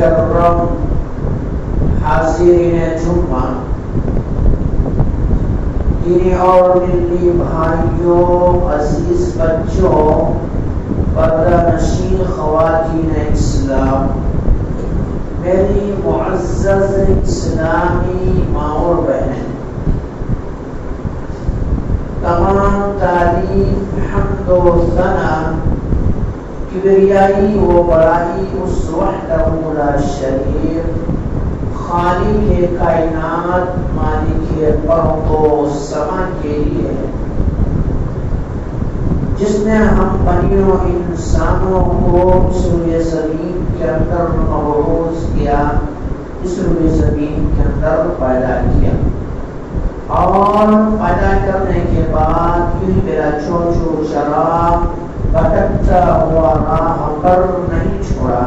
مکرم حاضرین جمعہ، دینی اور ملی بھائیوں، عزیز بچوں، پردہ نشین خواتین اسلام، میری معزز اسلامی ماں اور بہنیں، تمام تعریف، حمد و ثنا، کبریائی و بڑائی اس وحدہ لا شریک خالق کائنات، مالک ارض و سما کے لیے ہے، جس نے ہم بنیوں انسانوں کو اس روئے زمین کے اندر مبعوث کیا، اس روئے زمین کے اندر پیدا کیا، اور پیدا کرنے کے بعد پھر میرا چوچو چراغ بھٹکتا ہوا راہ پر نہیں چھوڑا،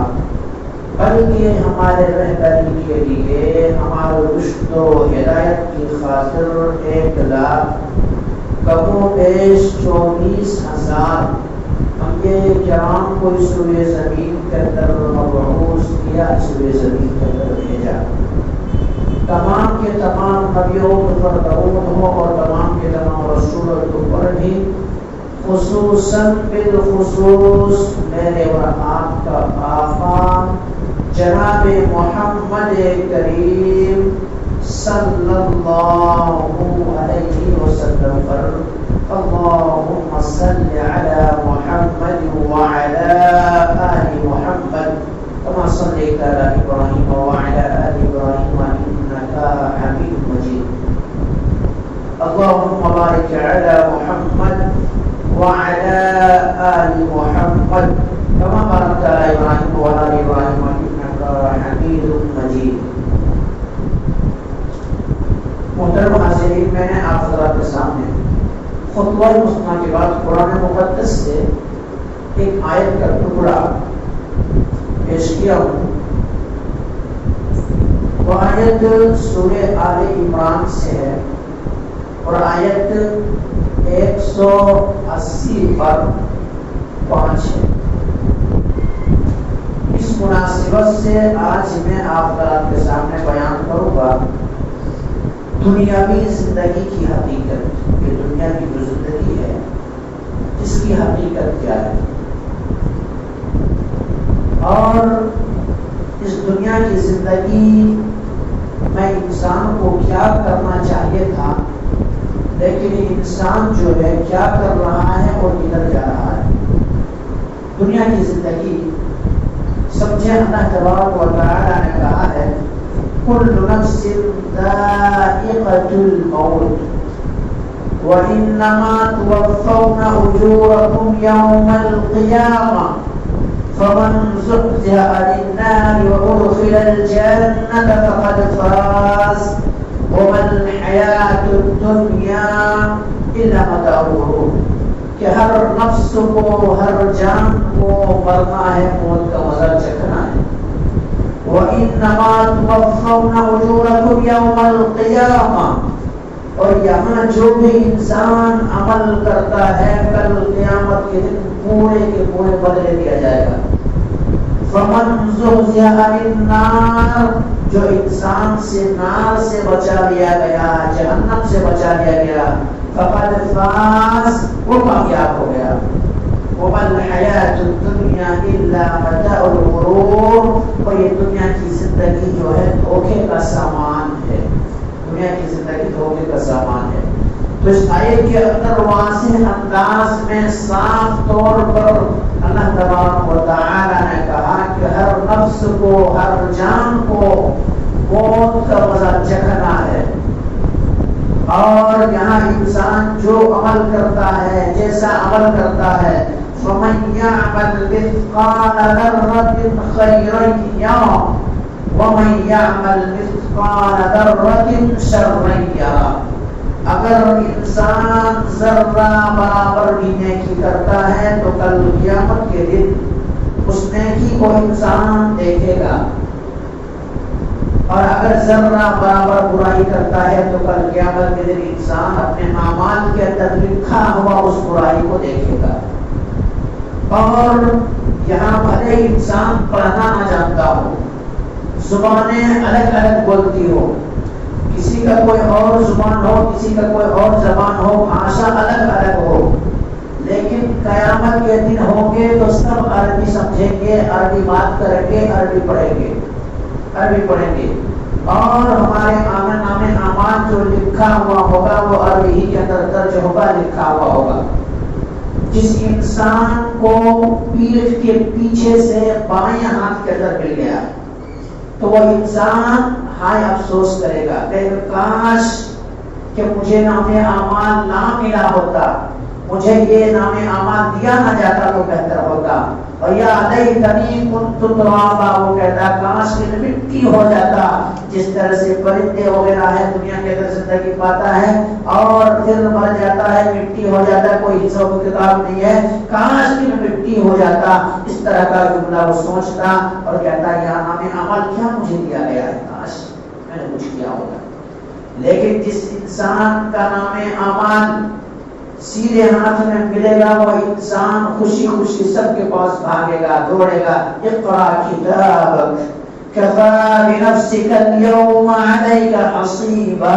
بلکہ ہمارے رہبری کے لیے، ہمارے رشد و ہدایت کی خاطر 1,00,000 کم و بیش 24,000 انبیاء کرام کو اس روئے زمین کے اندر مبعوث کیا، اس روئے زمین کے اندر بھیجا۔ تمام کے تمام نبیوں پر درود ہو اور تمام کے تمام رسولوں کے اوپر بھی، خصوصاً بالخصوص میرے اور آپ کا آقا جناب محمد کریم صلی اللہ علیہ وسلم پر اللہم صل علی محمد وعلی آل محمد كما صليت على إبراهيم وعلى آل إبراهيم إنك حميد مجيد اللهم بارك على محمد وعلى آل محمد كما باركت على إبراهيم وعلى آل إبراهيم إنك حميد مجيد۔ محترم حاضرین، میں نے آپ حضرات کے سامنے خطبہ مسلمہ کے بعد قرآن مقدس سے ایک آیت کا ٹکڑا پیش کیا ہوں۔ وہ آیت سورہ آل عمران سے ہے اور آیت 180 پر 5 ہے۔ اس مناسبت سے آج میں آپ کے سامنے بیان کروں گا دنیاوی زندگی کی حقیقت، کہ دنیا کی جو زندگی ہے اس کی حقیقت کیا ہے، اور اس دنیا کی زندگی میں انسان کو کیا کرنا چاہیے تھا، لیکن انسان جو ہے کیا کر رہا ہے اور کدھر جا رہا ہے۔ دنیا کی زندگی سمجھے، اللہ تبارک و تعالی نے کہا ہے کل نفس ذائقۃ الموت وانما توفون اجورکم یوم القیامہ فمن زحزح عن النار وادخل الجنة فقد فاز وما الحياة الدنيا الا متاع الغرور، کہ ہر نفس کو، ہر جان کو مرنا ہے، موت کا مزہ چکھنا ہے۔ وَإِنَّمَا تُوَفَّوْنَ أُجُورَكُمْ يَوْمَ الْقِيَامَةِ، اور یہاں جو بھی انسان عمل کرتا ہے کل قیامت کے دن پورے کے پورے بدلے دیا جائے گا۔ فَمَنْ زُحْزِحَ عَنِ النَّارِ، جو انسان سے نار سے بچا لیا گیا، جہنم سے بچا لیا گیا، فَقَدْ فَازَ، وہ کامیاب ہو گیا۔ وَمَا الْحَيَاةُ الدُّنْيَا إِلَّا مَتَاعُ الْغُرُورِ، اور یہ دنیا کی زندگی جو ہے دھوکے کا سامان ہے، دنیا کی زندگی دھوکے کا سامان ہے۔ تو اس آیت کے اندر واضح انداز میں صاف طور پر اللہ تبارک و تعالی نے کہا کہ ہر نفس کو، ہر جان کو موت کا مزہ چکھنا ہے، اور یہاں انسان جو عمل کرتا ہے، جیسا عمل کرتا ہے، فَمَنْ يَعْمَلْ مِثْقَالَ ذَرَّةٍ خَيْرًا يَرَهُ وَمَنْ يَعْمَلْ مِثْقَالَ ذَرَّةٍ شَرًّا يَرَهُ، اگر انسان ذرہ برابر بھی نیکی کرتا ہے تو کل قیامت کے دن اس نیکی کو انسان دیکھے گا، اور اگر ذرہ برابر برائی کرتا ہے تو کل قیامت کے دن انسان اپنے اعمال کے اندر لکھا ہوا اس برائی کو دیکھے گا۔ اور یہاں بھلے انسان پڑھنا نہ جانتا ہو، زبانیں الگ الگ بولتی ہو، کسی کا کوئی اور زبان ہو، کسی کا کوئی اور زبان ہو، بھاشا الگ الگ ہو، لیکن قیامت کے دن ہوں گے تو سب عربی سمجھیں گے، عربی بات کریں گے، عربی پڑھیں گے، اور ہمارے نامے اعمال جو لکھا ہوا ہوگا وہ عربی ہی کے اندر درج ہوگا، لکھا ہوا ہوگا۔ جس انسان کو پیٹھ کے پیچھے سے بائیں ہاتھ کے اندر مل گیا تو وہ انسان ہائے افسوس کرے گا کہ کاش کہ مجھے نام اعمال نہ ملا ہوتا، مجھے یہ نام اعمال دیا نہ جاتا تو بہتر ہوتا۔ اور یا لیتنی کنت ترابا، وہ کہتا کاش کہ مٹی ہو جاتا، جس طرح سے پرندے وغیرہ ہے دنیا کے اندر زندگی پاتا ہے اور پھر مر جاتا ہے، مٹی ہو جاتا ہے، کوئی حساب و کتاب نہیں ہے، کاش کہ مٹی ہو جاتا، اس طرح کا جملہ وہ سوچتا اور کہتا یہ نام اعمال کیا مجھے دیا گیا ہے، کاش میں نے کچھ کیا ہوگا۔ لیکن جس انسان کا نام اعمال سیدھے ہاتھ میں ملے گا وہ انسان خوشی خوشی سب کے پاس بھاگے گا، دوڑے گا۔ اقرا کتابک کفا بنفسک اليوم علیک حصیبا،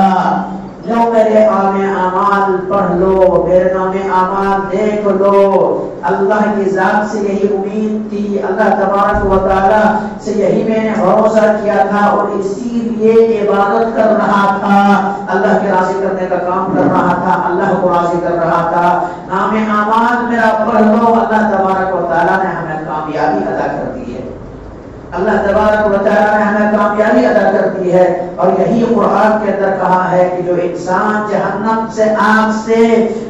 لو میرے نام اعمال پڑھ لو، میرے نام اعمال دیکھ لو۔ اللہ کی ذات سے یہی امید تھی، اللہ تبارک و تعالی سے یہی میں نے بھروسہ کیا تھا اور اسی لیے عبادت کر رہا تھا، اللہ کے راضی کرنے کا کام کر رہا تھا، اللہ کو راضی کر رہا تھا۔ نام اعمال میرا پڑھ لو، اللہ تبارک و تعالی نے ہمیں کامیابی عطا کر دی ہے، اللہ تبارک و تعالی نے ہمیں کامیابی عطا کر دی ہے۔ اور یہی قرآن کے اندر کہا ہے کہ جو انسان جہنم سے آگ سے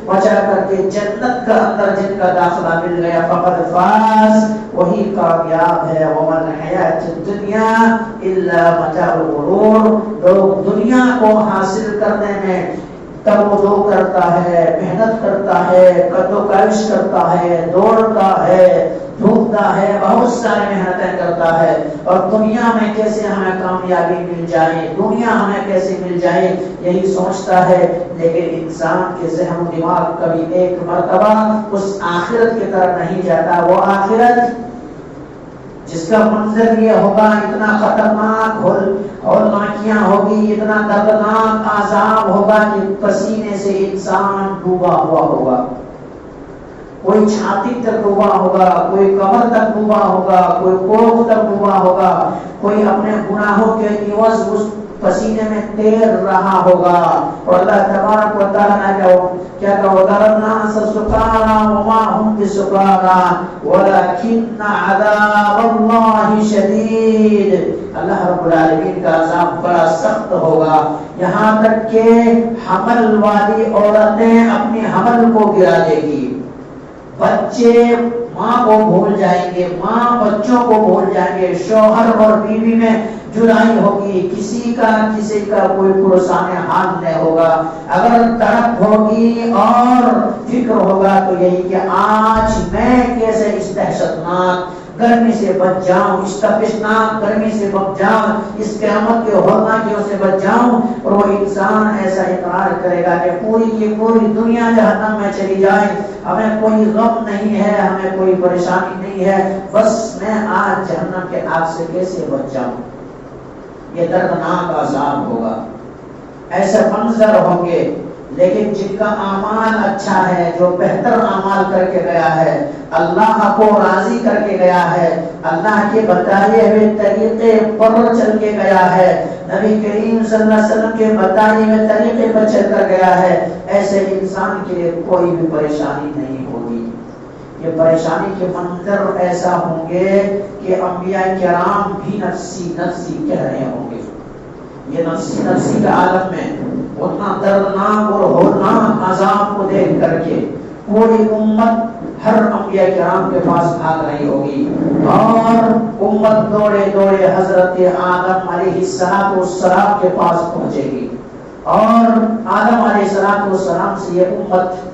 بچا کر کے جنت کا اندر جن کا داخلہ مل گیا فقد فاز، وہی کامیاب ہے۔ وما الحیات الدنیا الا متاع الغرور، لوگ دنیا کو حاصل کرنے میں تب وہ کرتا ہے، محنت کرتا ہے، قد و کاوش کرتا ہے، دوڑتا ہے، ڈھونڈتا ہے، بہت ساری محنتیں کرتا ہے، اور دنیا میں کیسے ہمیں کامیابی مل جائے، دنیا ہمیں کیسے مل جائے یہی سوچتا ہے۔ لیکن انسان کے ذہن و دماغ کبھی ایک مرتبہ اس آخرت کی طرف نہیں جاتا۔ وہ آخرت جس کا منظر یہ ہوگا، اتنا خطرناک ہولناکیاں ہوگی، اتنا دردناک عذاب ہوگا کہ پسینے سے انسان ڈوبا ہوا ہوگا، کوئی چھاتی تک ڈوبا ہوگا، کوئی کمر تک ڈوبا ہوگا، کوئی کوکھ تک ڈوبا ہوگا، کوئی اپنے گناہوں کے عوض اس پسینے میں تیر رہا ہوگا۔ اور اللہ تبارک و تعالی نے کیا کہا وَتَرَى سُكَارَى وَمَا هُمْ بِسُكَارَى وَلَكِنَّ عَذَابَ اللَّهِ شَدِيدٌ، اللہ رب العالمین کا عذاب بڑا سخت ہوگا، یہاں تک کہ حمل والی عورتیں اپنی حمل کو گرا دے گی، بچے ماں کو بھول جائیں گے، ماں بچوں کو بھول جائیں گے، شوہر اور بیوی میں جدائی ہوگی، کسی کا کوئی پرسان حال نہیں ہوگا، اگر تڑپ ہوگی اور فکر ہوگا تو یہی کہ آج میں کیسے اس دہشتناک گرمی سے بچ جاؤں، اس تپشناک گرمی سے بچ جاؤں، اس قیامت کے ہولناکیوں سے بچ جاؤں۔ اور وہ انسان ایسا اقرار کرے گا کہ پوری کی پوری دنیا جہنم میں چلی جائے، ہمیں کوئی غم نہیں ہے، ہمیں کوئی پریشانی نہیں ہے، بس میں آج جہنم کے آگ سے کیسے بچ جاؤں۔ یہ دردناک عذاب ہوگا، ایسے منظر ہوں گے۔ لیکن جن کا اعمال اچھا ہے، جو بہتر اعمال کر کے گیا ہے، اللہ کو راضی کر کے گیا ہے، اللہ کے بتائے ہوئے طریقے پر چل کے گیا ہے، نبی کریم صلی اللہ علیہ وسلم کے بتائے ہوئے طریقے پر چل کر گیا ہے، ایسے انسان کے لیے کوئی بھی پریشانی نہیں ہوگی۔ یہ پریشانی کے منظر ایسا ہوں گے کہ انبیاء کرام بھی نفسی نفسی کہہ رہے ہوں گے۔ یہ نفسی نفسی کا عالم میں اتنا دردناک اور ہولناک عذاب کو دیکھ کر کے پوری امت ہر انبیاء کرام کے پاس بھاگ رہی ہوگی، اور امت دوڑے دوڑے حضرت آدم علیہ السلام کے پاس پہنچے گی، اور آدم علیہ السلام سے یہ امت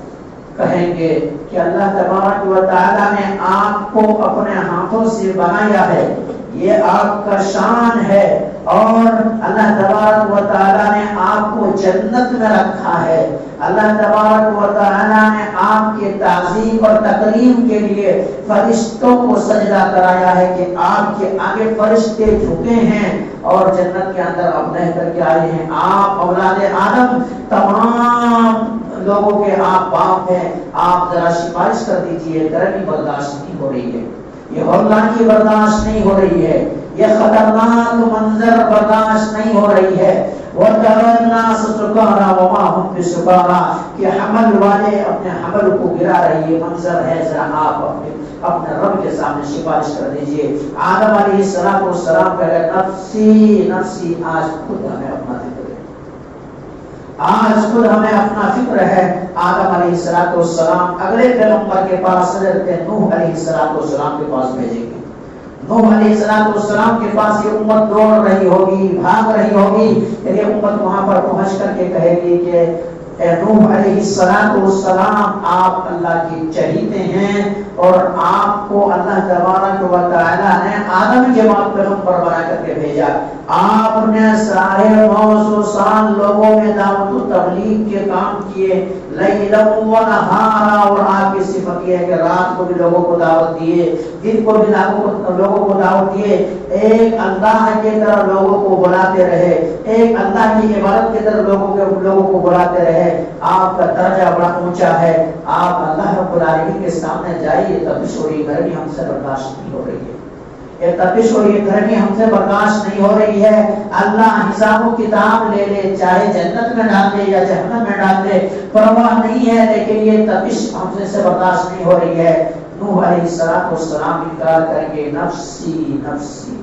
کہیں گے کہ اللہ تبارک و تعالی نے آپ کو اپنے ہاتھوں سے بنایا ہے، یہ آپ کا شان ہے، اور اللہ تبارک و تعالیٰ نے آپ کو جنت میں رکھا ہے. اللہ تبارک و تعالیٰ نے آپ کے تعظیم اور تکریم کے لیے فرشتوں کو سجدہ کرایا ہے کہ آپ کے آگے فرشتے جھکے ہیں اور جنت کے اندر اب رہ کر کے آئے ہیں. آپ اولاد آدم تمام لوگوں کے آپ باپ ہیں. آپ ذرا سفارش کر دیجئے. گرمی برداشت نہیں ہو رہی ہے, یہ ہولناکی برداشت نہیں ہو رہی ہے, یہ خطرناک منظر برداشت نہیں ہو رہی ہے. وَتَرَى النَّاسَ سُكَارَىٰ وَمَا هُمْ بِسُكَارَىٰ کہ حمل والے اپنے حمل کو گرا رہی ہے. منظر ہے, ذرا آپ اپنے رب کے سامنے سفارش کر دیجئے. آدم علیہ السلام کہہ گئے نفسی نفسی. آج خود ہمیں اپنا فکر ہے, آج خود ہمیں اپنا فکر ہے. آدم علیہ السلام اگلے پیغمبر کے پاس حضرت نوح علیہ السلام کے پاس بھیجیں گے. نوح علیہ السلام کے پاس یہ امت دوڑ رہی ہوگی, بھاگ رہی ہوگی. یہ امت وہاں پر پہنچ کر کے کہے گی کہ اے نوح علیہ السلام, آپ اللہ کی چہیتے ہیں اور آپ کو اللہ تبارک و تعالیٰ نے آدم کے بعد پیغمبر بنا کر کے بھیجا. آپ نے سارے 900 سال لوگوں میں دعوت و تبلیغ کے کام کیے, لیلا و نہارا. اور آپ کی صفت یہ ہے کہ رات کو بھی لوگوں کو دعوت دیے, دن کو بھی لوگوں کو دعوت دیے. ایک اللہ کی طرف لوگوں کو بلاتے رہے, ایک اللہ کی عبادت کی طرف لوگوں کو بلاتے رہے. آپ کا درجہ بڑا اونچا ہے. آپ اللہ رب العالمین کے سامنے جائیے. تپش ہو رہی گرمی ہم سے برداشت نہیں ہو رہی ہے, یہ تپش ہو رہی گرمی ہم سے برداشت نہیں ہو رہی ہے. اللہ حساب و کتاب لے لے, چاہے جنت میں ڈال دے یا جہنم میں ڈال دے, پرواہ نہیں ہے, لیکن یہ تپش ہم سے برداشت نہیں ہو رہی ہے. نوح علیہ السلام انکار کریں گے نفسی نفسی.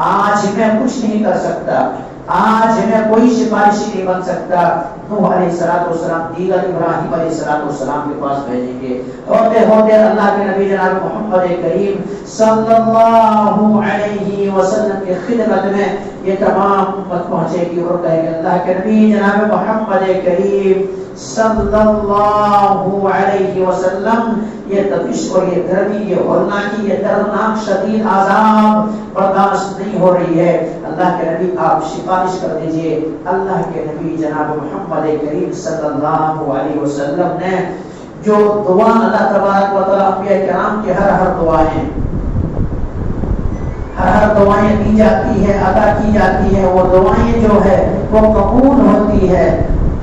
آج میں کچھ نہیں کر سکتا, آج میں کوئی سفارشی نہیں بن سکتا. نوح علیہ السلام دیگر ابراہیم علیہ السلام کے پاس بھیجیں گے. ہوتے ہوتے اللہ کے نبی جناب محمد کریم صلی اللہ علیہ وسلم کی خدمت میں یہ تمام امت پہنچے گی اور کہے گی اللہ کے نبی جناب محمد کریم صلی اللہ علیہ وسلم, یہ تپش اور یہ گرمی, یہ ہولناکی, یہ دردناک شدید عذاب برداشت نہیں ہو رہی ہے. اللہ کے نبی آپ سفارش کر دیجئے. اللہ کے نبی جناب محمد کریم صلی اللہ علیہ وسلم نے جو دعا اللہ تبارک و تعالی انبیاء کرام کی ہر دعائیں دی جاتی ہے, ادا کی جاتی ہے, وہ دعائیں جو ہے وہ قبول ہوتی ہے.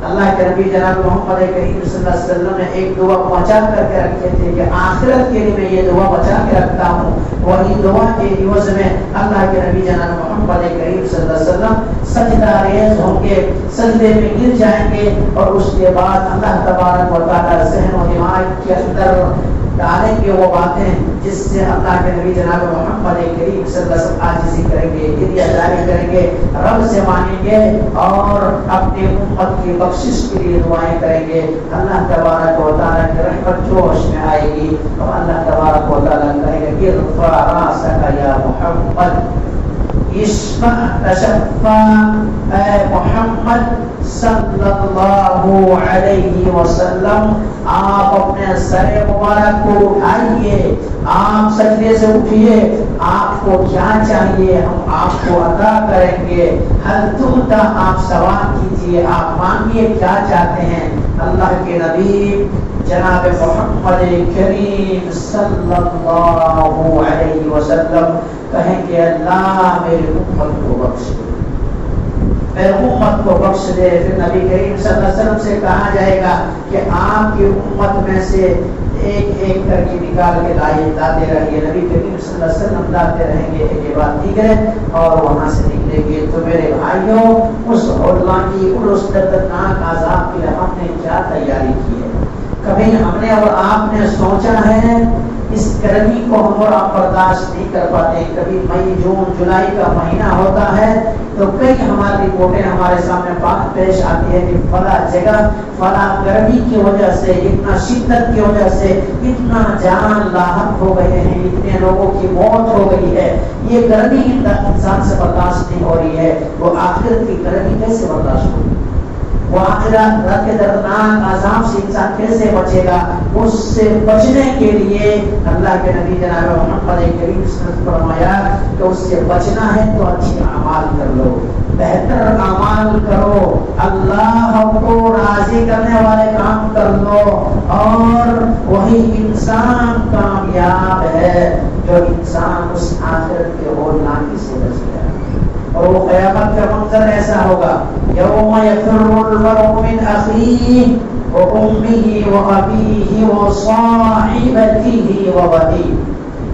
اللہ کے نبی جناب محمد کریم صلی اللہ علیہ وسلم نے ایک دعا بچا کر کے رکھے تھے کہ آخرت کے لیے میں یہ دعا بچا کے رکھتا ہوں. وہی دعا کے عوض میں اللہ کے نبی جناب محمد کریم صلی اللہ علیہ وسلم سجدہ ریز ہوں گے, سجدے میں گر جائیں گے, اور اس کے بعد اللہ تبارک و تعالی ذہن و دماغ کے اندر ڈالیں گے وہ باتیں جس سے اللہ کے نبی جناب محمد کریم صلی اللہ علیہ وسلم عاجزی کریں گے, گریہ جاری کریں گے, رب سے مانیں گے اور اپنی امت کی بخشش کے لیے دعائیں کریں گے. اللہ تبارک و تعالیٰ کی رحمت جوش میں آئے گی اور اللہ تبارک و تعالیٰ کہے گا کہ ارفع راسک یا محمد, اشفع تشفع, اے محمد صلی اللہ علیہ وسلم, آپ اپنے سر مبارک کو اٹھائیے, آپ سجدے سے اٹھیے, آپ کو کیا چاہیے ہم آپ کو عطا کریں گے. حل تؤتى, آپ سوال کیجیے, آپ مانگیے کیا چاہتے ہیں. اللہ کے نبی جناب محمد کریم صلی اللہ علیہ وسلم کہیں کہ اللہ میری امت کو بخش دے, میری امت کو بخش دے. پھر نبی کریم صلی اللہ علیہ وسلم سے کہا جائے گا کہ آپ کی امت میں سے ایک ایک کر کے نکال کے لاتے رہیے. نبی کریم صلی اللہ علیہ وسلم لاتے رہیں گے, ایک بات ٹھیک ہے, اور وہاں سے نکلیں گے. تو میرے بھائیوں, اس ہولناکی اور اس دردناک عذاب کے لیے ہم نے کیا تیاری کی ہے؟ کبھی ہم نے اور آپ نے سوچا ہے اس گرمی کو ہم اور آپ برداشت نہیں کر پاتے. کبھی مئی جون جولائی کا مہینہ ہوتا ہے تو کئی ہماری رپورٹیں ہمارے سامنے بات پیش آتی ہے کہ فلاں جگہ فلاں گرمی کی وجہ سے, اتنا شدت کی وجہ سے اتنا جان لاحق ہو گئے ہیں, اتنے لوگوں کی موت ہو گئی ہے. یہ گرمی انسان سے برداشت نہیں ہو رہی ہے. وہ آخرت کی گرمی کیسے برداشت ہوگی؟ وہ آخرت رات کے دردناک عذاب سے انسان کیسے بچے گا؟ اس سے بچنے کے لیے اللہ کے نبی جناب محمد کریم صلی اللہ علیہ وسلم نے فرمایا کہ اس سے بچنا ہے تو اچھی اعمال کر لو، بہتر اعمال کرو، اللہ کو راضی کرنے والے کام کر لو، اور وہی انسان کامیاب ہے جو انسان اس آخرت کے ہولناکی سے بچ گیا۔ اور وہ قیامت کا منظر ایسا ہوگا، یوم یفر المرء من اخیہ وامہ وابیہ وصاحبتہ وبنیہ،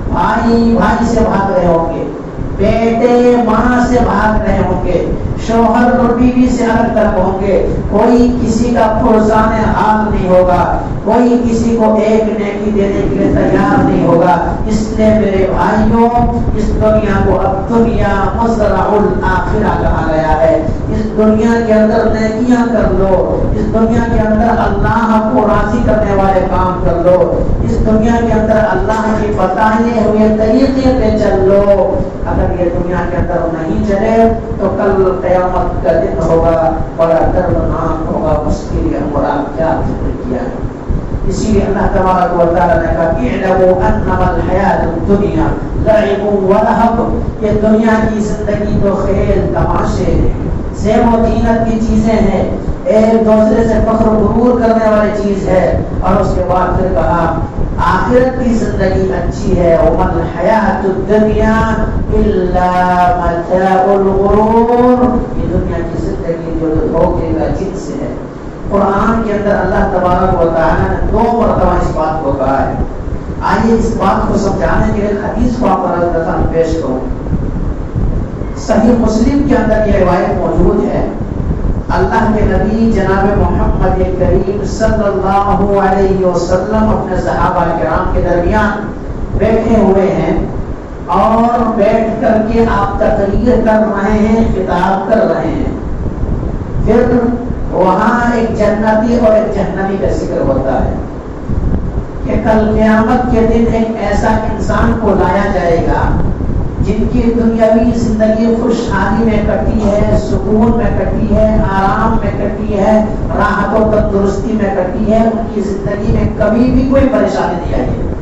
بھائی بھائی سے بھاگ رہے ہوں گے، بیٹے ماں سے بھاگ رہے ہوں گے، شوہر اور بیوی سے الگ تک ہوں گے، کوئی کسی کا پرسان حال نہیں ہوگا، کوئی کسی کو ایک نیکی دینے کے لیے تیار نہیں ہوگا۔ اس لیے میرے بھائیوں، اس دنیا کو اب دنیا مزرع الآخرہ کہا گیا ہے۔ اس دنیا کے اندر نیکیاں کر لو، اس دنیا کے اندر اللہ کو راضی کرنے والے کام کر لو، اس دنیا کے اندر اللہ کی بتائے ہوئے طریقے پہ چل لو۔ اگر یہ دنیا کے اندر نہیں چلے تو کل قیامت کا دن ہوگا، بڑا دردناک ہوگا، مشکل ہے، اور آپ کیا فکر کیا ہے۔ اسی لیے اللہ تبارک و تعالیٰ نے کہا اعلموا انما الحیات الدنیا لعب و لہو، یہ دنیا کی زندگی تو کھیل تماشے ہیں، زیب و زینت کی چیزیں ہیں، ایک دوسرے سے فخر و غرور کرنے والی چیز ہے۔ اور اس کے بعد پھر کہا آخرت کی زندگی اچھی ہے، وما الحیات الدنیا الا متاع الغرور، یہ دنیا کی زندگی جو دھوکے کا جنس ہے۔ قرآن کے اندر اللہ تبارک و تعالیٰ نے 2 مرتبہ اس بات کو کہا ہے۔ آئیے اس بات کو سمجھانے کے لیے حدیث کو آپ پر پیش کروں۔ صحیح مسلم کے اندر یہ روایت موجود ہے، اللہ کے نبی جناب محمد کریم صلی اللہ علیہ وسلم اپنے صحابہ کرام کے درمیان بیٹھے ہوئے ہیں، اور بیٹھ کر کے آپ تقریر کر رہے ہیں، خطاب کر رہے ہیں۔ پھر وہاں ایک جنتی اور ایک جہنمی کا ذکر ہوتا ہے کہ کل قیامت کے دن ایک ایسا انسان کو لایا جائے گا جن کی دنیاوی زندگی خوشحالی میں کٹی ہے، سکون میں کٹی ہے، آرام میں کٹی ہے، راحت و تندرستی میں کٹی ہے، ان کی زندگی میں کبھی بھی کوئی پریشانی نہیں آئی ہے،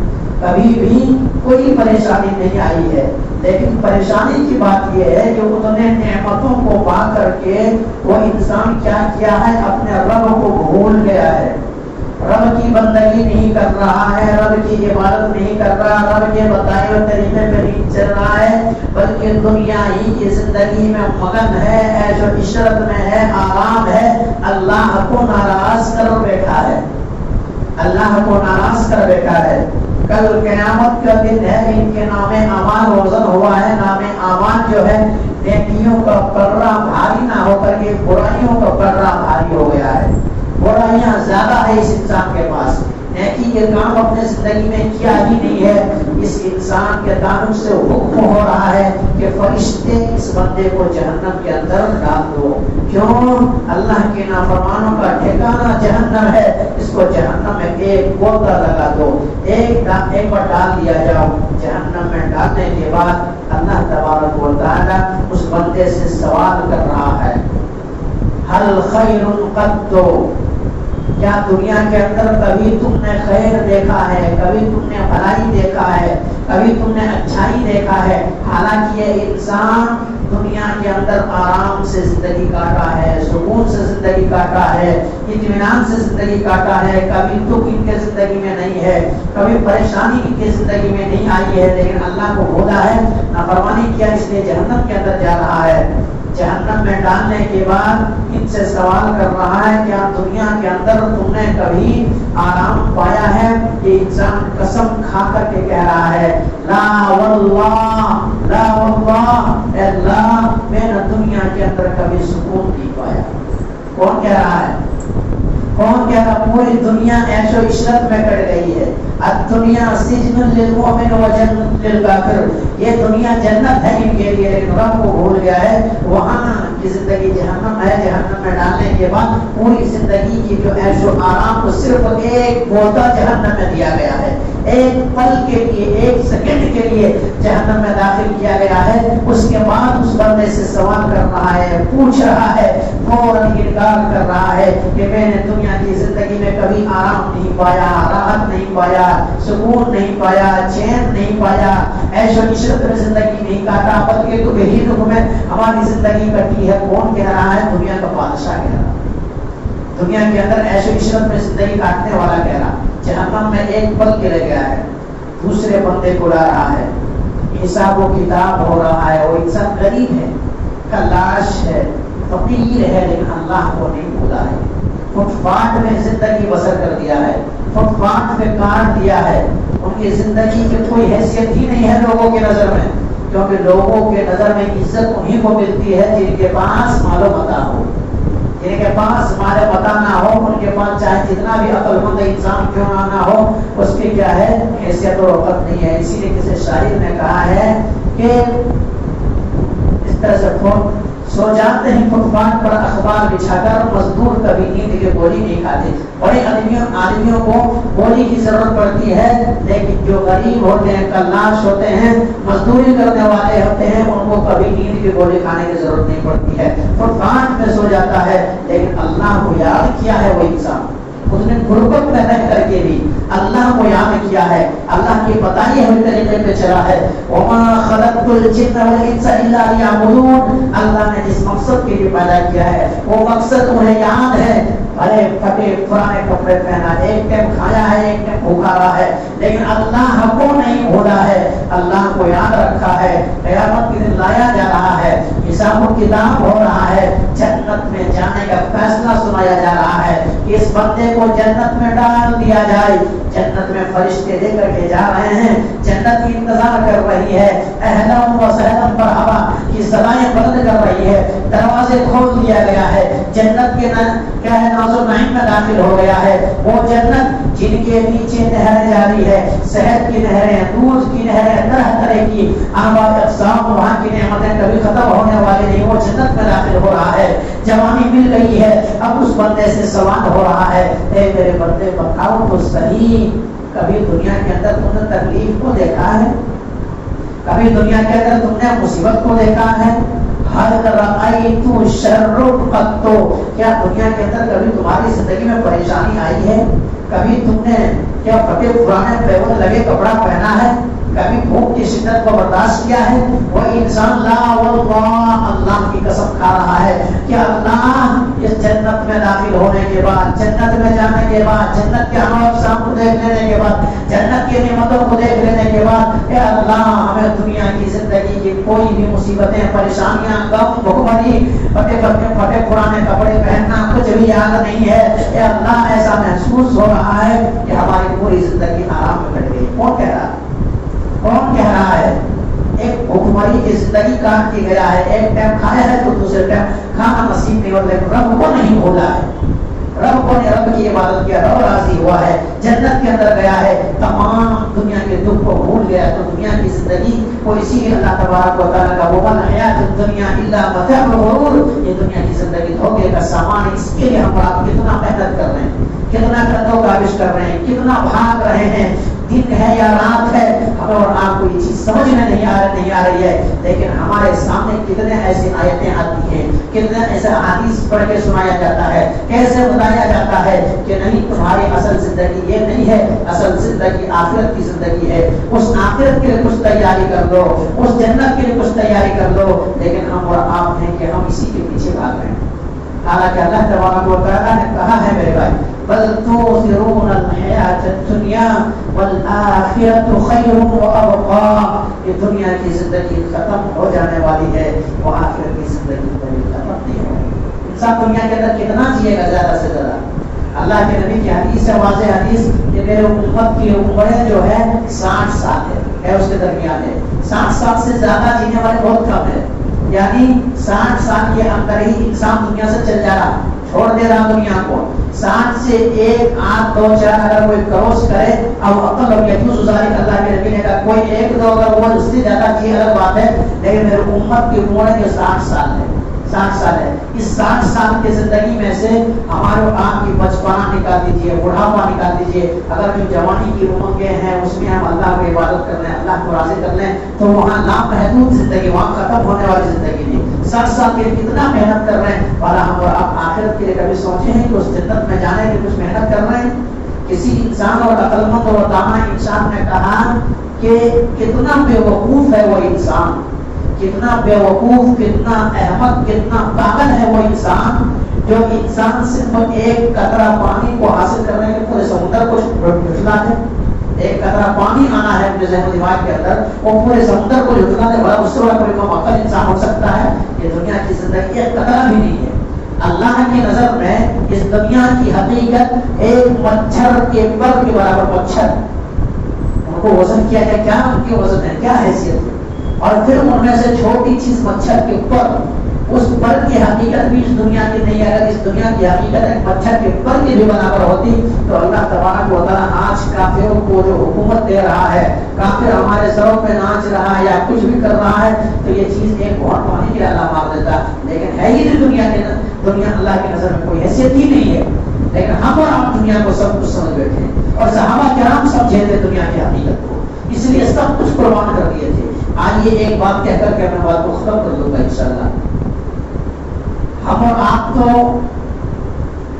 کبھی بھی کوئی پریشانی نہیں آئی ہے۔ لیکن پریشانی کی بات یہ ہے کہ انہوں نے نعمتوں کو پا کر کے وہ انسان کیا کیا ہے، اپنے رب کو بھول گیا ہے، رب کی بندگی نہیں کر رہا ہے، رب کی عبادت نہیں کر رہا، رب کے بتائے ہوئے طریقے پہ نہیں چل رہا ہے، بلکہ دنیا ہی کی زندگی میں مگن ہے، عیش و عشرت میں ہے، آرام ہے، اللہ کو ناراض کر بیٹھا ہے، اللہ کو ناراض کر بیٹھا ہے۔ کل قیامت کا دن ہے، ان کے نام اعمال روزن ہوا ہے، نام اعمال جو ہے نیکیوں کا پرہ بھاری نہ ہو کر کے برائیوں کا پرہ بھاری ہو گیا ہے، برائیاں زیادہ ہے اس انسان کے پاس، نیکی کے کام اپنے زندگی میں کیا ہی نہیں ہے۔ اس انسان کے تعلق سے حکم ہو رہا ہے کہ فرشتے اس بندے کو جہنم کے اندر ڈال دو، کیوں؟ اللہ کے نافرمانوں کا ٹھکانہ جہنم ہے، اس کو جہنم میں ایک گوتا لگا دو، ایک بار ڈال دیا جاؤ۔ جہنم میں ڈالنے کے بعد اللہ تبارک و تعالی اس بندے سے سوال کر رہا ہے، ہل خیر قط، کیا دنیا کے اندر کبھی تم نے خیر دیکھا ہے، کبھی تم نے بھلائی دیکھا ہے، کبھی تم نے اچھائی دیکھا ہے؟ حالانکہ یہ انسان دنیا کے اندر آرام سے زندگی کاٹا ہے، سکون سے زندگی کاٹا ہے، اطمینان سے زندگی کاٹا ہے، کبھی دکھ ان کے زندگی میں نہیں ہے، کبھی پریشانی ان کی زندگی میں نہیں آئی ہے، لیکن اللہ کو بھولا ہے، نافرمانی کیا، اس لیے جہنم کے اندر جا رہا ہے۔ جہنم میں ڈالنے کے بعد ان سے سوال کر رہا ہے کہ آپ دنیا کے اندر تم نے کبھی آرام پایا ہے؟ یہ انسان قسم کھا کر کے کہہ رہا ہے، لا واللہ، لا واللہ، اے اللہ میں نے دنیا کے اندر کبھی سکون نہیں پایا۔ کون کہہ رہا ہے؟ کون کہہ رہا؟ پوری دنیا عیش و عشرت میں کٹ گئی ہے۔ الدنیا سجن للمؤمن و جنت للکافر، یہ دنیا جنت ہے ان کے لیے، لیکن رب کو بھول گیا ہے، وہاں کی زندگی جہنم ہے۔ جہنم میں ڈالنے کے بعد پوری زندگی کی جو عیش و آرام کو صرف ایک گوتا جہنم میں دیا گیا ہے، ایک پل کے لیے، ایک سیکنڈ کے لیے جہنم میں داخل کیا گیا ہے۔ اس کے بعد اس بندے بندے سے سوال کر رہا ہے، پوچھ رہا ہے، فوراً انکار کر رہا ہے کہ میں نے دنیا کی زندگی میں کبھی آرام نہیں پایا، راحت نہیں پایا، سکون نہیں پایا، چین نہیں پایا، عیش و عشرت میں زندگی نہیں کاٹا، بلکہ تو یہی تو میں ہماری زندگی کٹی ہے۔ کون کہہ رہا ہے؟ دنیا کا بادشاہ کہہ رہا ہے، دنیا کے اندر عیش و عشرت میں زندگی کاٹنے والا کہہ رہا، جہنم میں ایک پل کے رہ گیا ہے، دوسرے بندے کو لا رہا ہے، حساب و کتاب ہو رہا ہے۔ وہ انسان غریب ہے، کلاش ہے، فقیر ہے، لیکن اللہ کو نہیں بھولا ہے۔ فٹ پاتھ میں زندگی بسر کر دیا ہے، فٹ پاتھ میں کاٹ دیا ہے، ان کی زندگی کی کوئی حیثیت ہی نہیں ہے لوگوں کی نظر میں، کیونکہ لوگوں کے نظر میں عزت انہیں کو ملتی ہے جن کے پاس مال و متاع ہو، جن کے پاس مال و متاع نہ ہو، ان کے پاس چاہے جتنا بھی عقل مند انسان کیوں نہ ہو، اس کی کیا ہے؟ حیثیت و رغبت نہیں ہے۔ اسی لیے کسی شاعر نے کہا ہے کہ اس طرح سے سو جاتے ہیں فٹ پاتھ پر اخبار بچھا کر، مزدور کبھی نیند کی گولی نہیں کھاتے۔ بڑے آدمیوں کو گولی کی ضرورت پڑتی ہے، لیکن جو غریب ہوتے ہیں، کلاش ہوتے ہیں، مزدوری کرنے والے ہوتے ہیں، ان کو کبھی نیند کی گولی کھانے کی ضرورت نہیں پڑتی ہے۔ فٹ پاتھ میں سو جاتا ہے، لیکن اللہ کو یاد کیا ہے وہ انسان، اس نے غربت میں رہ کر کے بھی اللہ کو یاد کیا ہے، اللہ کی بتائے ہوئے طریقے پہ چلا ہے۔ وَمَا خَلَقْتُ الْجِنَّ وَالْإِنسَ إِلَّا لِيَعْبُدُونَ، اللہ نے جس مقصد کے لیے پیدا کیا ہے وہ مقصد انہیں یاد ہے۔ بھلے پھٹے پرانے کپڑے پہنا، ایک ٹائم کھایا ہے، ایک ٹائم بھوکا رہا ہے، لیکن اللہ کو نہیں بھولا ہے، اللہ کو یاد رکھا ہے۔ قیامت کے دن لایا جا رہا ہے، حساب و کتاب ہو رہا ہے، جنت میں جانے کا فیصلہ سنایا جا رہا ہے کہ اس بندے کو جنت میں ڈال دیا جائے۔ جنت میں فرشتے لے کر کے جا رہے ہیں، جنت کی انتظار کر رہی ہے، اہلا و سہلا مرحبا کی صدائیں بلند کر رہی ہے، دروازے کھول دیا گیا ہے، جنت کے کیا ہے ناز و نعیم میں داخل ہو گیا ہے۔ وہ جنت جن کے نیچے نہریں جاری ہے، شہد کی نہریں، دودھ کی نہریں، طرح طرح کی انواع اقسام، وہاں کی نعمتیں کبھی ختم ہونے والی نہیں، وہ جنت میں داخل ہو رہا ہے۔ جوانی مل گئی ہے، اب اس بندے سے سوال ہو رہا ہے، اے میرے بندے بتاؤ تو صحیح، کبھی دنیا کے اندر تم نے تکلیف کو دیکھا ہے؟ کبھی دنیا کے اندر تم نے مصیبت کو دیکھا ہے؟ ہر رأیت شر قط، کیا دنیا کے اندر کبھی تمہاری زندگی میں پریشانی آئی ہے؟ کبھی تم نے کیا پھٹے پرانے پیون لگے کپڑا پہنا ہے؟ کبھی بھوک کی شدت کو برداشت کیا ہے؟ وہ انسان لا واللہ اللہ کی قسم کھا رہا ہے کہ اللہ اس جنت میں داخل ہونے کے بعد، جنت میں جانے کے بعد، جنت کے انواع اقسام کو دیکھ لینے کے بعد، جنت کی نعمتوں کو دیکھ لینے کے بعد، اے اللہ ہمیں دنیا کی زندگی کی کوئی بھی مصیبتیں، پریشانیاں، غم، بھوکمری، پھٹے پرانے کپڑے پہننا کچھ بھی یاد نہیں ہے۔ اے اللہ ایسا محسوس ہو رہا ہے کہ ہماری پوری زندگی آرام میں کٹ گئی۔ کون کہہ رہا ہے؟ کون کہہ رہا ہے؟ ایک بھوکمری کی زندگی کاٹ کے گیا ہے، ایک ٹائم کھایا ہے تو دوسرے ٹائم کھانا نصیب نہیں ہوتا، لیکن رب کو نہیں بھولا ہے، رب کو نے رب کی عبادت کیا، رب راضی ہوا ہے، جنت کے اندر گیا ہے، تمام دنیا کے دکھ کو بھول گیا۔ تو دنیا کی زندگی کو اسی لیے اللہ تبارک و تعالیٰ کا وَمَا الْحَيَاةُ الدُّنْيَا إِلَّا مَتَاعُ الْغُرُورِ، یہ دنیا کی زندگی دھوکے کا سامان ہے۔ اس کے لیے ہم آپ کتنا محنت کر رہے ہیں، کتنا کردو کاوش کر رہے ہیں، کتنا بھاگ رہے ہیں، دن ہے یا رات ہے، ہمیں اور آپ کو یہ چیز سمجھ میں نہیں آ رہی ہے، لیکن ہمارے سامنے کتنے ایسی آیتیں آتی ہیں، کتنے ایسے حدیث پڑھ کے سنایا جاتا ہے، کیسے بتایا جاتا ہے کہ نہیں تمہاری اصل زندگی یہ نہیں ہے، اصل زندگی آخرت کی زندگی ہے، اس آخرت کے لیے کچھ تیاری کر لو، اس جنت کے لیے کچھ تیاری کر لو، لیکن ہم اور آپ ہیں کہ ہم اسی کے پیچھے بھاگ رہے ہیں۔ حالانکہ اللہ تبارک و تعالیٰ نے کہا ہے میرے بھائی بل تؤثرون الحیاة الدنیا والآخرة خیر وابقى، یہ دنیا کی زندگی ختم ہو جانے والی ہے، وہ آخرت کی زندگی کبھی ختم نہیں ہوگی۔ انسان دنیا کے اندر کتنا جیے گا زیادہ سے زیادہ؟ اللہ کے نبی کی حدیث ہے، واضح حدیث کہ میرے امت کی عمریں جو ہے 60 سال ہے، اس کے درمیان ہے، 60 سال سے زیادہ جینے والے بہت کم ہے، یعنی 60 سال کے اندر ہی انسان دنیا سے چل جا رہا، چھوڑ دے رہا دنیا کو۔ 60 سے 1 8 2 4 اگر کوئی کروس کرے اب عقل اور یجوز ذالک، اللہ کے نبی نے کہا کوئی 1 2 اگر وہ اس سے زیادہ کی الگ بات ہے، لیکن میرے امت کی عمر جو 60 سال ہے، 60 سال ہے۔ اس 60 سال کی زندگی میں سے ہمارے آپ کی بچپنا نکال دیجئے، بڑھاپا نکال دیجئے، اگر جو جوانی کی عمر کے ہیں اس میں ہم اللہ کی عبادت کر لیں، اللہ کو راضی کر لیں، تو وہاں لامحدود زندگی، وہاں ختم ہونے والی زندگی نہیں۔ 60 سال کے لیے کتنا محنت کر رہے ہیں، اور ہم اور آپ آخرت کے لیے کبھی سوچے ہیں کہ اس جنت میں جانے کے کچھ محنت کر رہے ہیں؟ کسی انسان اور عقل مند اور دانا انسان نے کہا کہ کتنا بے وقوف ہے وہ انسان، کتنا بے وقوف، کتنا احمق، کتنا پاگل ہے وہ انسان جو انسان صرف ایک قطرہ پانی کو حاصل کرنے کے پورے سمندر کو جھٹلا دے۔ ایک قطرہ پانی آنا ہے اپنے ذہن و دماغ کے اندر، وہ پورے سمندر کو جھٹلا دے، بڑا اس سے بڑا کوئی کم عقل انسان ہو سکتا ہے؟ یہ دنیا کی زندگی ایک قطرہ بھی نہیں ہے۔ اللہ کی نظر میں اس دنیا کی حقیقت ایک مچھر کے پر کے برابر مچھر، ان کو وزن کیا جائے، کیا ان کے وزن ہے، کیا حیثیت ہے، اور پھر ان میں سے چھوٹی چیز مچھر کے پر، اس پر کی حقیقت بھی اس دنیا کی نہیں ہے۔ اگر اس دنیا کی حقیقت ایک مچھر کے پر کی بھی برابر ہوتی تو اللہ تبارک و تعالیٰ آج کافروں کو جو حکومت دے رہا ہے، کافر ہمارے سروں پہ ناچ رہا ہے یا کچھ بھی کر رہا ہے، تو یہ چیز ایک بہت پانی کے اللہ مار دیتا، لیکن ہے ہی نہیں دنیا اللہ کی نظر میں کوئی حیثیت ہی نہیں ہے۔ لیکن ہم اور آپ دنیا کو سب کچھ سمجھ بیٹھے ہیں، اور صحابہ کرام سمجھے تھے دنیا کی حقیقت کو، اس لیے سب کچھ قربان کر دیے تھے۔ آج یہ ایک بات کہہ کر کے میں بات کو ختم کر دوں گا انشاءاللہ۔ ہم اور آپ تو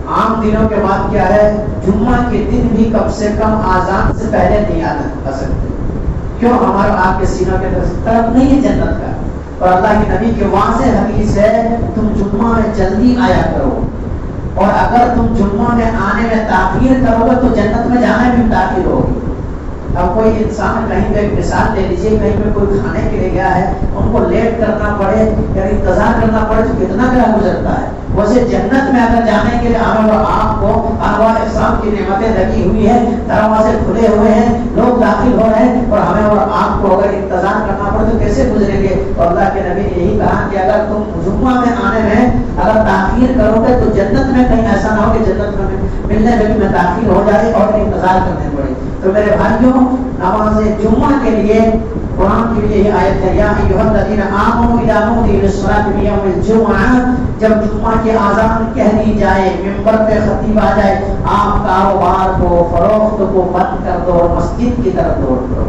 عام دنوں کے بعد کیا ہے، جمعہ کے دن بھی کم سے کم آذان سے پہلے نہیں آ سکتے، کیوں؟ ہمارا آپ کے سینوں کے طرف نہیں ہے جنت کا، اور اللہ کے نبی کے واضح حدیث ہے تم جمعہ میں جلدی آیا کرو، اور اگر تم جمعہ میں آنے میں تاخیر کرو گے تو جنت میں جانے میں تاخیر ہوگی۔ اب کوئی انسان کہیں پہ ایک مثال لے لیجیے، کہیں پہ کوئی کھانے کے لیے گیا ہے، ان کو لیٹ کرنا پڑے یا انتظار کرنا پڑے تو کتنا گرا گزرتا ہے۔ ویسے جنت میں اگر جانے کے لیے ہمیں اور آپ کو انواع اقسام کی نعمتیں لگی ہوئی ہیں، دروازے کھلے ہوئے ہیں، لوگ داخل ہو رہے ہیں، اور ہمیں اور آپ کو اگر انتظار کرنا پڑے تو کیسے گزریں گے؟ اور اللہ کے نبی نے یہی کہا کہ اگر تم جمعہ میں آنے میں اگر تاخیر کرو گے تو جنت میں کہیں ایسا نہ ہو کہ جنت میں ملنے میں تاخیر ہو جائے اور انتظار کرنے پڑے۔ تو میرے بھائیوں، نماز جمعہ کے لیے قرآن کی یہ آیت ہے، یا ایھا الذین آمنوا اذا نودی للصلاۃ من یوم الجمعہ، جب جمعہ کی اذان کہہ دی جائے، ممبر پہ خطیب آ جائے، آپ کاروبار کو، فروخت کو بند کر دو اور مسجد کی طرف دوڑ کرو،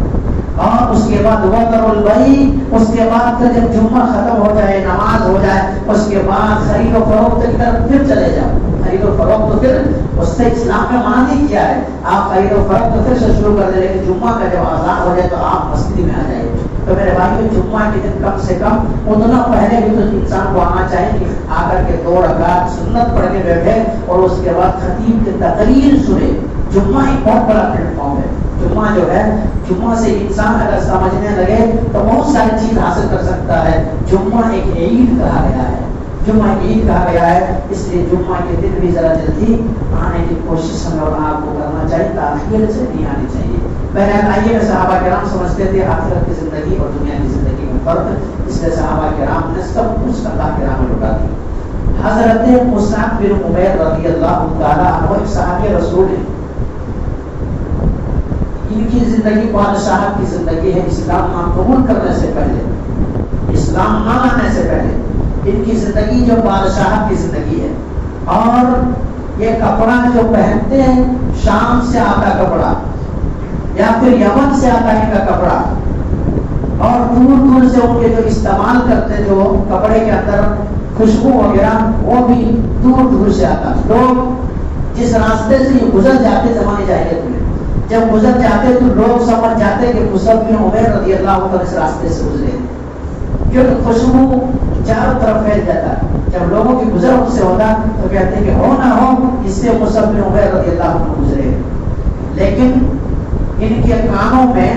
اور اس کے بعد وذروا البیع، اس کے بعد جب جمعہ ختم ہو جائے، نماز ہو جائے، اس کے بعد خرید و فروخت کی طرف پھر چلے جاؤ۔ خرید و فروخت تو پھر اس سے اسلام میں منع نہیں کیا ہے، آپ خرید و فروخت تو پھر سے شروع کر دیں، لیکن جمعہ کا جب اذان ہو جائے تو آپ مسجد میں آ جائیے۔ تو میرے بھائیو، جمعہ کے دن کم سے کم اتنا پہلے بھی تو انسان کو آنا چاہیے کہ آ کر کے 2 رکعت سنت پڑھ کے بیٹھے اور اس کے بعد خطیب کی تقریر سنے۔ جمعہ ایک بہت بڑا پلیٹ فارم ہے۔ جمعہ جو ہے، جمعہ سے انسان اگر سمجھنے لگے تو بہت ساری چیز حاصل کر سکتا ہے۔ جمعہ ایک عید کہا گیا ہے، جمعہ عید کہا گیا ہے، اس لیے جمعہ کے دن بھی ذرا جلدی آنے کی کوشش ہمیں اور آپ کو کرنا چاہیے، تاخیر سے نہیں آنی چاہیے۔ بہرحال آئیے، صحابہ کرام سمجھتے تھے آخرت کی زندگی اور دنیا کی زندگی میں فرق، اس لیے صحابہ کرام نے سب کچھ اللہ کے راہ میں لٹا دیا۔ حضرت مصعب بن عمیر رضی اللہ تعالیٰ عنہ ایک صحابی رسول ہیں، ان کی زندگی بادشاہت کی زندگی ہے۔ اسلام قبول کرنے سے پہلے، اسلام نہ لانے سے پہلے ان کی زندگی جو بادشاہت کی زندگی ہے، اور یہ کپڑا جو پہنتے ہیں شام سے آتا کپڑا یا پھر یمن سے آتا ان کا کپڑا، اور دور دور سے ان کے جو استعمال کرتے جو کپڑے کے اندر خوشبو وغیرہ وہ بھی دور دور سے آتا۔ لوگ جس راستے سے یہ گزر جاتے زمانے جاہلیت میں، جب گزر جاتے تو لوگ سمجھ جاتے کہ مصعب بن عمیر رضی اللہ عنہ اس راستے سے گزرے، کیونکہ خوشبو چاروں طرف پھیل جاتا ہے۔ جب لوگوں کی گزر ان سے ہوتا تو کہتے ہیں کہ ہو نہ ہو اس سے مصعب بن عمیر رضی اللہ عنہ گزرے، لیکن ان کے کانوں میں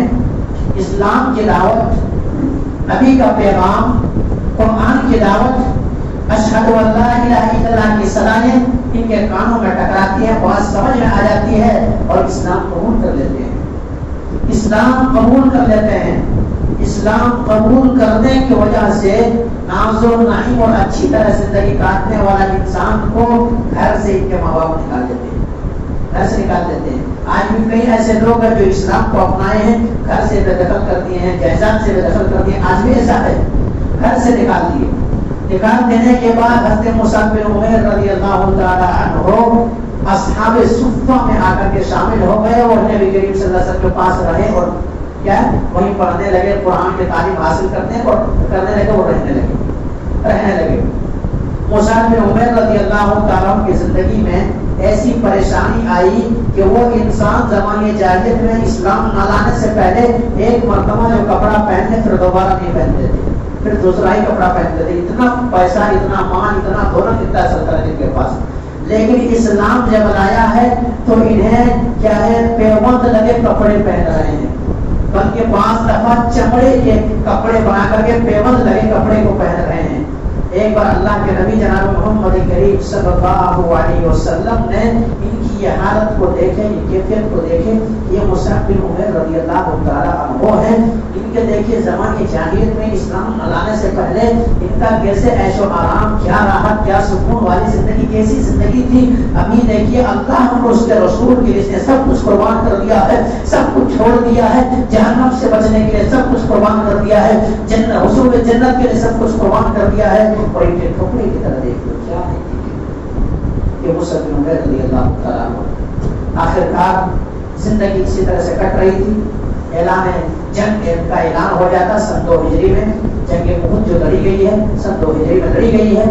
اسلام کی دعوت، نبی کا پیغام، قرآن کی دعوت، اشہد ان لا الہ الا اللہ کی صدائیں ان کے کانوں میں ٹکراتی ہیں، بات سمجھ میں آ جاتی ہے اور اسلام قبول کر لیتے ہیں۔ اسلام قبول کر لیتے ہیں۔ اسلام قبول کرنے کی وجہ سے ناز و نعیم اور اچھی طرح زندگی کاٹنے والا انسان کو گھر سے ان کے ماں باپ نکال دیتے ہیں، گھر سے نکال دیتے ہیں۔ آج بھی کئی ایسے لوگ ہیں جو اسلام کو اپنائے ہیں، گھر سے بے دخل کر دیے ہیں، جائیداد سے بے دخل کر دیے، آج بھی ایسا ہے، گھر سے نکال دیے۔ نکال دینے کے بعد حضرت مصعب بن عمیر رضی اللہ تعالی عنہ اصحاب صفہ میں آ کر کے شامل ہو گئے اور نبی کریم صلی اللہ علیہ وسلم کے پاس رہے، اور کیا وہیں پڑھنے لگے، قرآن کی تعلیم حاصل کرنے لگے اور رہنے لگے۔ رضی اللہ تعالیٰ کی زندگی میں ایسی پریشانی آئی کہ وہ انسان زمانے جاہلیت میں اسلام نہ لانے سے پہلے ایک مرتبہ جو کپڑا پہنتے پھر دوبارہ نہیں پہنتے تھے، پھر دوسرا ہی کپڑا پہنتے تھے. اتنا پیسہ، اتنا مال، اتنا دولت، اتنا سلطنت ان کے پاس. لیکن اسلام جب آیا ہے تو انہیں کیا ہے، پیوند لگے کپڑے پہن رہے ہیں، بلکہ 5 دفعہ چمڑے کے کپڑے بنا کر کے پیوند لگے کپڑے کو پہن رہے ہیں. ایک بار اللہ کے نبی جناب محمد کریم صلی اللہ علیہ وسلم نے ان کی یہ حالت کو دیکھے، ان کیفیت کو دیکھے. یہ مصعب بن عمیر رضی اللہ تعالیٰ عنہ ہیں. ان کے دیکھیے زمانے جاہلیت میں اسلام لانے سے پہلے ان کا کیسے عیش و آرام، کیا راحت، کیا سکون والی زندگی، کیسی زندگی تھی. ابھی دیکھیے اللہ اور اس کے رسول کے لیے سب کچھ قربان کر دیا ہے، سب کچھ چھوڑ دیا ہے، جہنم سے بچنے کے لیے سب کچھ قربان کر دیا ہے، حصول جنت کے لیے سب کچھ قربان کر دیا ہے. اور ان کے کپڑے کی طرح دیکھ لو کیا ہے کہ مصعب بن عمیر رضی اللہ تعالیٰ عنہ آخرکار زندگی اسی طرح سے کٹ رہی تھی. اعلان جنگ کا اعلان ہو جاتا سن 2 ہجری میں. جنگ احد جو لڑی گئی ہے سن 2 ہجری میں لڑی گئی ہے.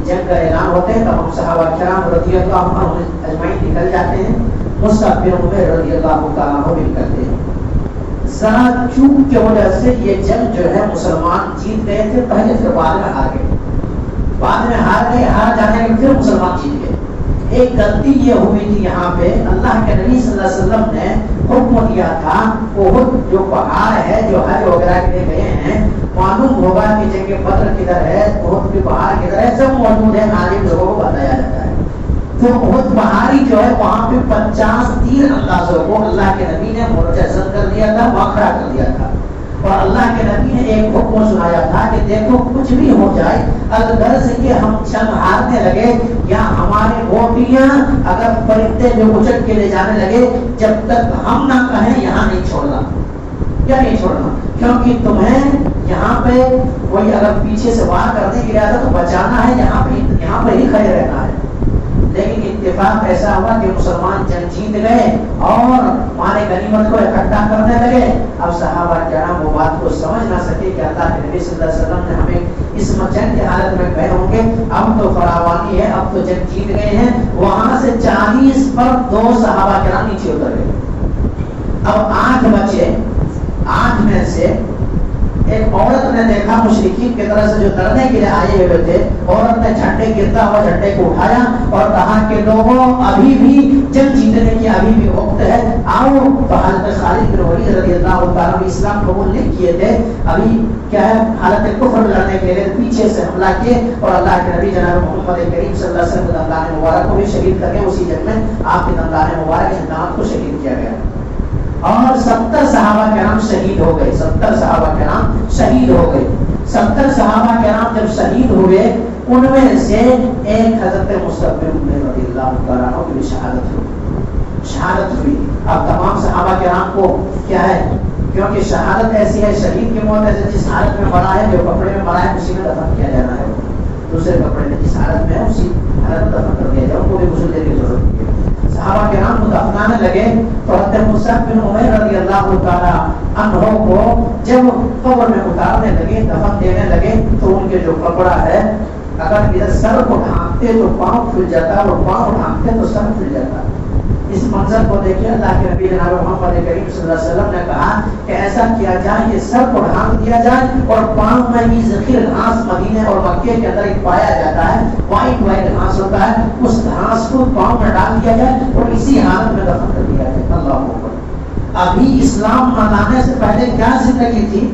جنگ کا اعلان ہوتے ہیں تمام صحابہ کرام رضی اللہ عنہم اجمعین نکل جاتے ہیں. مصعب بن عمیر رضی اللہ تعالیٰ عنہ بھی نکلتے ہیں. ذرا چوک کی وجہ سے یہ جنگ جو ہے مسلمان جیت گئے تھے پہلے، پھر بعد میں ہار گئے. بعد میں ہار گئے، ہار جانے کے پھر مسلمان جیت گئے. ایک غلطی یہ ہوئی تھی یہاں پہ، اللہ کے نبی صلی اللہ علیہ وسلم نے حکم دیا تھا احد جو پہاڑ ہے جو حج وغیرہ کے لیے گئے ہیں، معلوم ہوگا کہ جنگ بدر کدھر ہے، احد کے پہاڑ کدھر ہے، سب موجود ہے، عالم لوگوں کو بتایا جاتا ہے. تو احد پہاڑی جو ہے وہاں پہ 50 تیر اندازوں کو اللہ کے نبی نے مرتزم کر دیا تھا، وہاں کھڑا کر دیا تھا. اور اللہ کے نبی نے ایک حکم سنایا تھا کہ دیکھو کچھ بھی ہو جائے، اگر سے کہ ہم جنگ ہارنے لگے یا ہمارے گوٹیاں اگر پرندے جو اچٹ کے لے جانے لگے، جب تک ہم نہ کہیں یہاں نہیں چھوڑنا، یا نہیں چھوڑنا، کیونکہ تمہیں یہاں پہ کوئی اگر پیچھے سے وار کرنے کے لیے آتا تو بچانا ہے، یہاں پہ ہی کھڑے رہنا ہے. لیکن اتفاق ایسا ہوا کہ مسلمان جنگ جیت گئے اور مال غنیمت کو اکٹھا کرنے لگے. اب صحابہ کرام وہ بات کو سمجھ نہ سکے کہ اللہ کے نبی صلی اللہ علیہ وسلم نے ہمیں اس جنگ کی حالت میں گئے ہوں گے، اب تو فراوانی ہے، اب تو جنگ جیت گئے ہیں. وہاں سے 40 پر 2 صحابہ کرام نیچے اتر گئے. اب 8 بچے، 8 میں سے ایک عورت نے دیکھا مشرکین کی طرف سے جو لڑنے کے لیے آئے ہوئے تھے. عورت نے جھنڈے گرتا ہوا جھنڈے کو اٹھایا اور کہا کہ لوگوں ابھی بھی جنگ جیتنے کی ابھی بھی وقت ہے، آؤ. تو حضرت خالد بن ولید رضی اللہ تعالیٰ اسلام قبول نہیں کیے تھے، ابھی کیا ہے حالت کفر لڑنے کے لیے پیچھے سے حملہ کیے اور اللہ کے نبی جناب محمد کریم صلی اللہ علیہ وسلم دندان مبارک کو بھی شہید کر کے اسی جنگ میں آپ کے دندان مبارک ہندوات کو شہید کیا گیا. اور 70 صحابہ کرام شہید ہو گئے. 70 صحابہ کرام شہید ہو گئے. 70 صحابہ کرام جب شہید ہوئے ان میں سے ایک حضرت مصعب بن عمیر رضی اللہ تعالیٰ عنہ کی شہادت ہوئی. اب تمام صحابہ کرام کو کیا ہے، کیونکہ شہادت ایسی ہے، شہید کی موت ایسی جس حالت میں مرا ہے، جو کپڑے میں مرا ہے اسی میں دفن کیا جانا ہے. دوسرے کپڑے میں جس حالت میں ہے اسی حالت میں دفن کر دیا جائے، ان کو بھی غسل دینے کی ضرورت نہیں ہے. صحابہ کرام کو دفنانے لگے تو حضرت مصعب بن عمیر رضی اللہ تعالیٰ عنہ کو جب قبر میں اتارنے لگے، دفن دینے لگے تو ان کے جو کپڑا ہے اگر ادھر سر کو ڈھانکتے تو پاؤں پھول جاتا اور پاؤں ڈھانکتے تو سر پھول جاتا. اس منظر کو دیکھیے اللہ کے نبی جناب محمد کریم صلی اللہ علیہ وسلم نے کہا کہ ایسا کیا جائے کہ سر کو ڈھانک دیا جائے اور پاؤں میں بھی ذخیر گھاس مدینے اور مکے کے اندر ایک پایا جاتا ہے، وائٹ گھاس ہوتا ہے، اس گھاس کو پاؤں میں ڈال دیا جائے اور اسی حالت میں دفن کر دیا جائے. اللہ اکبر. ابھی اسلام منانے سے پہلے کیا زندگی تھی،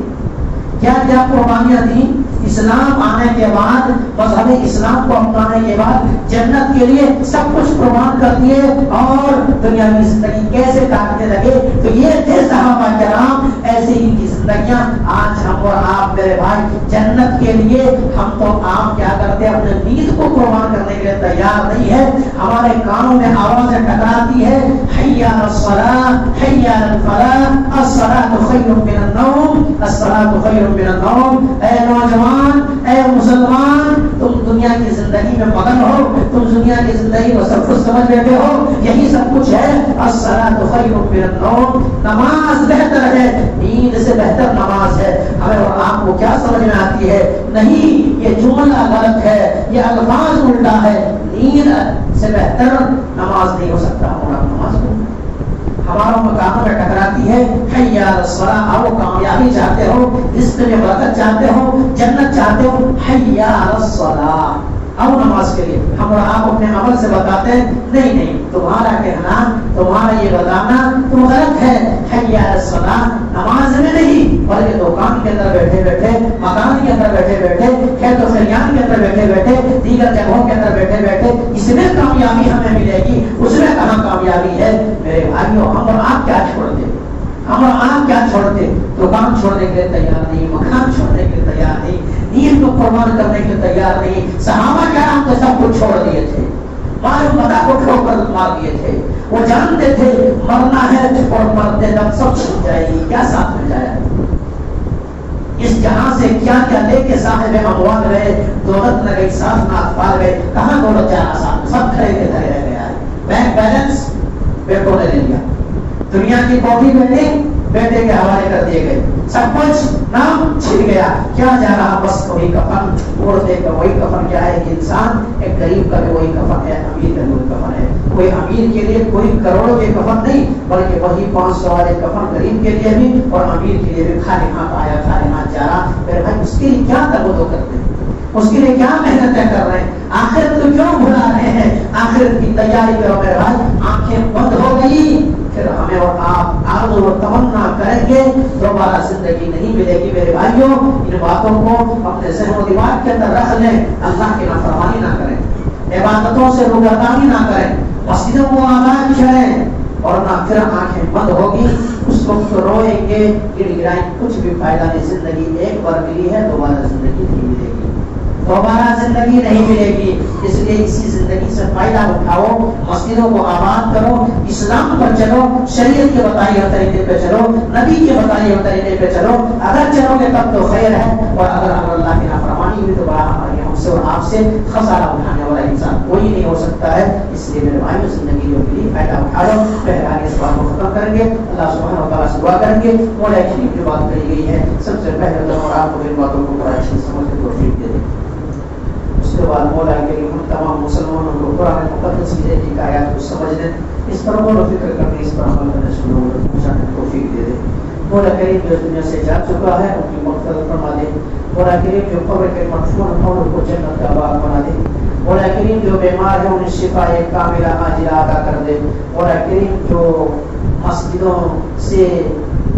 کیا کیا قربانیاں تھیں. اسلام آنے کے بعد، مذہب اسلام کو اپنانے کے بعد جنت کے لیے سب کچھ قربان کر دیے اور دنیا کی زندگی کیسے کاٹنے لگے. تو یہ تھے صحابہ کرام، ایسے ہی کی زندگیاں. آج ہم اور آپ میرے بھائی جنت کے لیے ہم تو آپ کیا کرتے ہیں، اپنے نیند کو قربان کرنے کے لیے تیار نہیں ہے. ہمارے کانوں میں آوازیں ٹکراتی ہے، حی علی الصلاۃ، حی علی الفلاح، الصلاۃ خیر من النوم، الصلاۃ خیر من النوم. اے نوجوان، اے مسلمان، تم دنیا کی زندگی میں مگن ہو، تم دنیا کی زندگی کو سب کچھ سمجھ بیٹھے ہو، یہی سب کچھ ہے۔ الصلاۃ خیر من النوم، نماز بہتر ہے، نیند سے بہتر نماز ہے۔ ہمیں اور آپ کو کیا سمجھ میں آتی ہے؟ نہیں، یہ جملہ غلط ہے، یہ الفاظ الٹا ہے۔ نیند سے بہتر نماز نہیں ہو سکتا، اور آپ نماز کو ہمارا مقاموں میں ٹکراتی ہے۔ حی علی الصلاۃ، آؤ کامیابی چاہتے ہو، رزق میں برکت چاہتے ہو، جنت چاہتے ہو، حی علی الصلاۃ، آؤ نماز کے لیے۔ ہم اور آپ اپنے عمل سے بتاتے ہیں نہیں، تمہارا کہنا، تمہارا یہ بتانا تم غلط ہے۔ حی علی الصلاۃ نماز میں نہیں، بلکہ دکان کے اندر بیٹھے بیٹھے، مکان کے اندر بیٹھے بیٹھے، کھیت و خلیان کے اندر بیٹھے بیٹھے، دیگر جگہوں کے اندر بیٹھے بیٹھے، اس میں کامیابی ہمیں ملے گی، اس میں کہاں کامیابی ہے؟ میرے بھائیوں، ہم اور آپ کیا چھوڑتے؟ ہم اور آپ کیا چھوڑتے؟ دکان چھوڑنے کے لیے تیار نہیں، مکان چھوڑنے کے لیے تیار نہیں، نیند کو قربان کرنے کے لیے تیار نہیں۔ صحابہ کرام تو سب کچھ چھوڑ دیے تھے، مال و متاع کو چھوڑ کر مار دیے تھے۔ وہ جانتے تھے مرنا ہے اور مرتے دم سب چھوٹ جائے گی، کیا ساتھ میں جایا؟ اس جہاں سے کیا کیا لے کے صاحب اموال رہے، دولت نہ گئی، ساتھ نہ اطفال گئے، کہاں دولت جانا ساتھ؟ سب کھڑے کے کھڑے رہ گیا ہے۔ بینک بیلنس بیٹوں نے لے لیا، دنیا کی کاپی بلڈنگ بیٹے کے حوالے کر دیے گئے، سب کچھ نام چھن گیا، کیا جا رہا؟ بس وہی کفن اوڑھنے کا، وہی کفن کیا ہے؟ انسان ایک غریب کا بھی وہی کفن ہے، امیر کا بھی وہی کفن ہے۔ کوئی امیر کے لیے کوئی کروڑوں کے کفن نہیں، بلکہ وہی 500 والے کفن غریب کے لیے بھی اور امیر کے لیے بھی۔ خالی ہاتھ آیا، خالی ہاتھ جا رہا۔ میرے بھائی، اس کے لیے کیا تبدو کرتے ہیں؟ اس کے لیے کیا محنتیں کر رہے ہیں؟ آخرت کو کیوں بھلا رہے ہیں؟ آخرت کی تیاری کرو میرے بھائی۔ آنکھیں بند ہو گئی، پھر ہمیں اور آپ آرزو و تمنا کریں گے، دوبارہ زندگی نہیں ملے گی۔ میرے بھائیوں، ان باتوں کو اپنے ذہن و دماغ کے اندر رکھ لیں۔ اللہ کی نافرمانی نہ کریں، عبادتوں سے روگردانی نہ کریں، مسجدوں کو آباد کریں، اور نہ پھر آنکھیں بند ہوگی، اس وقت روئیں گے، گڑ گڑائیں، کچھ بھی فائدہ نہیں۔ زندگی ایک بار ملی ہے، دوبارہ زندگی نہیں ملے گی، دوبارہ زندگی نہیں ملے گی۔ اس لیے اسی زندگی سے فائدہ اٹھاؤ، مسجدوں کو آباد کرو، اسلام پر چلو، شریعت کے بتائے ہوئے طریقے پہ چلو، نبی کے بتائے ہوئے طریقے پہ چلو۔ اگر چلو گے تب تو خیر ہے، اور اگر اللہ کی نافرمانی ہوئی تو بڑا ہمارے ہم سے اور آپ سے خسارہ اٹھانے والا انسان کوئی نہیں ہو سکتا ہے۔ اس لیے میرے بھائیوں، زندگی جو ملی فائدہ اٹھا لو۔ پہلے آگے اس بات کو ختم کریں گے، اللہ سبحانہ و تعالیٰ سے دعا کریں گے، مولا کریم جو بات کہی گئی ہے سب سے پہلے تو اور آپ کو ان باتوں کو بڑا اچھی سمجھ کے توفیق دے دیں۔ اس کے بعد مولا کریم ہم تمام مسلمانوں کو قرآن مقدس کی ایک آیات کو سمجھنے، اس پر غور و فکر کرنے، اس پر عمل کرنے سے لوگوں کو پہنچانے کی توفیق دے دے۔ مولا کریم جو دنیا سے جا چکا ہے ان کی مغفرت فرما دے۔ مولا کریم جو قبر کے مدفون ہیں ان کو جنت کا باغ بنا دے۔ مولا کریم جو بیمار ہے انہیں شفا کاملہ عاجلہ عطا کر دے۔ مولا کریم جو مسجدوں سے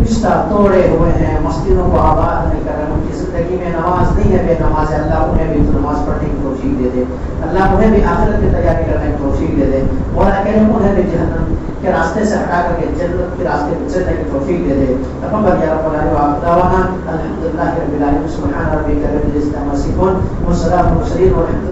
رشتہ توڑے ہوئے ہیں، مسجدوں کو آباد نہیں کر رہے، ان کی زندگی میں نماز نہیں ہے، بے نماز ہے، اللہ انہیں بھی نماز پڑھنے کی توفیق دے دے۔ اللہ انہیں بھی آخرت کی تیاری کرنے کی توفیق دے دے۔ مولا کریم انہیں بھی جہنم کے راستے سے ہٹا کر کے جنت کے راستے پہ چلنے کی توفیق دے دے۔ تقبل یا رب العالمین وآخر دعوانا الحمدللہ رب العالمین، سبحان ربک رب العزۃ عما یصفون، والسلام علی المرسلین، والحمد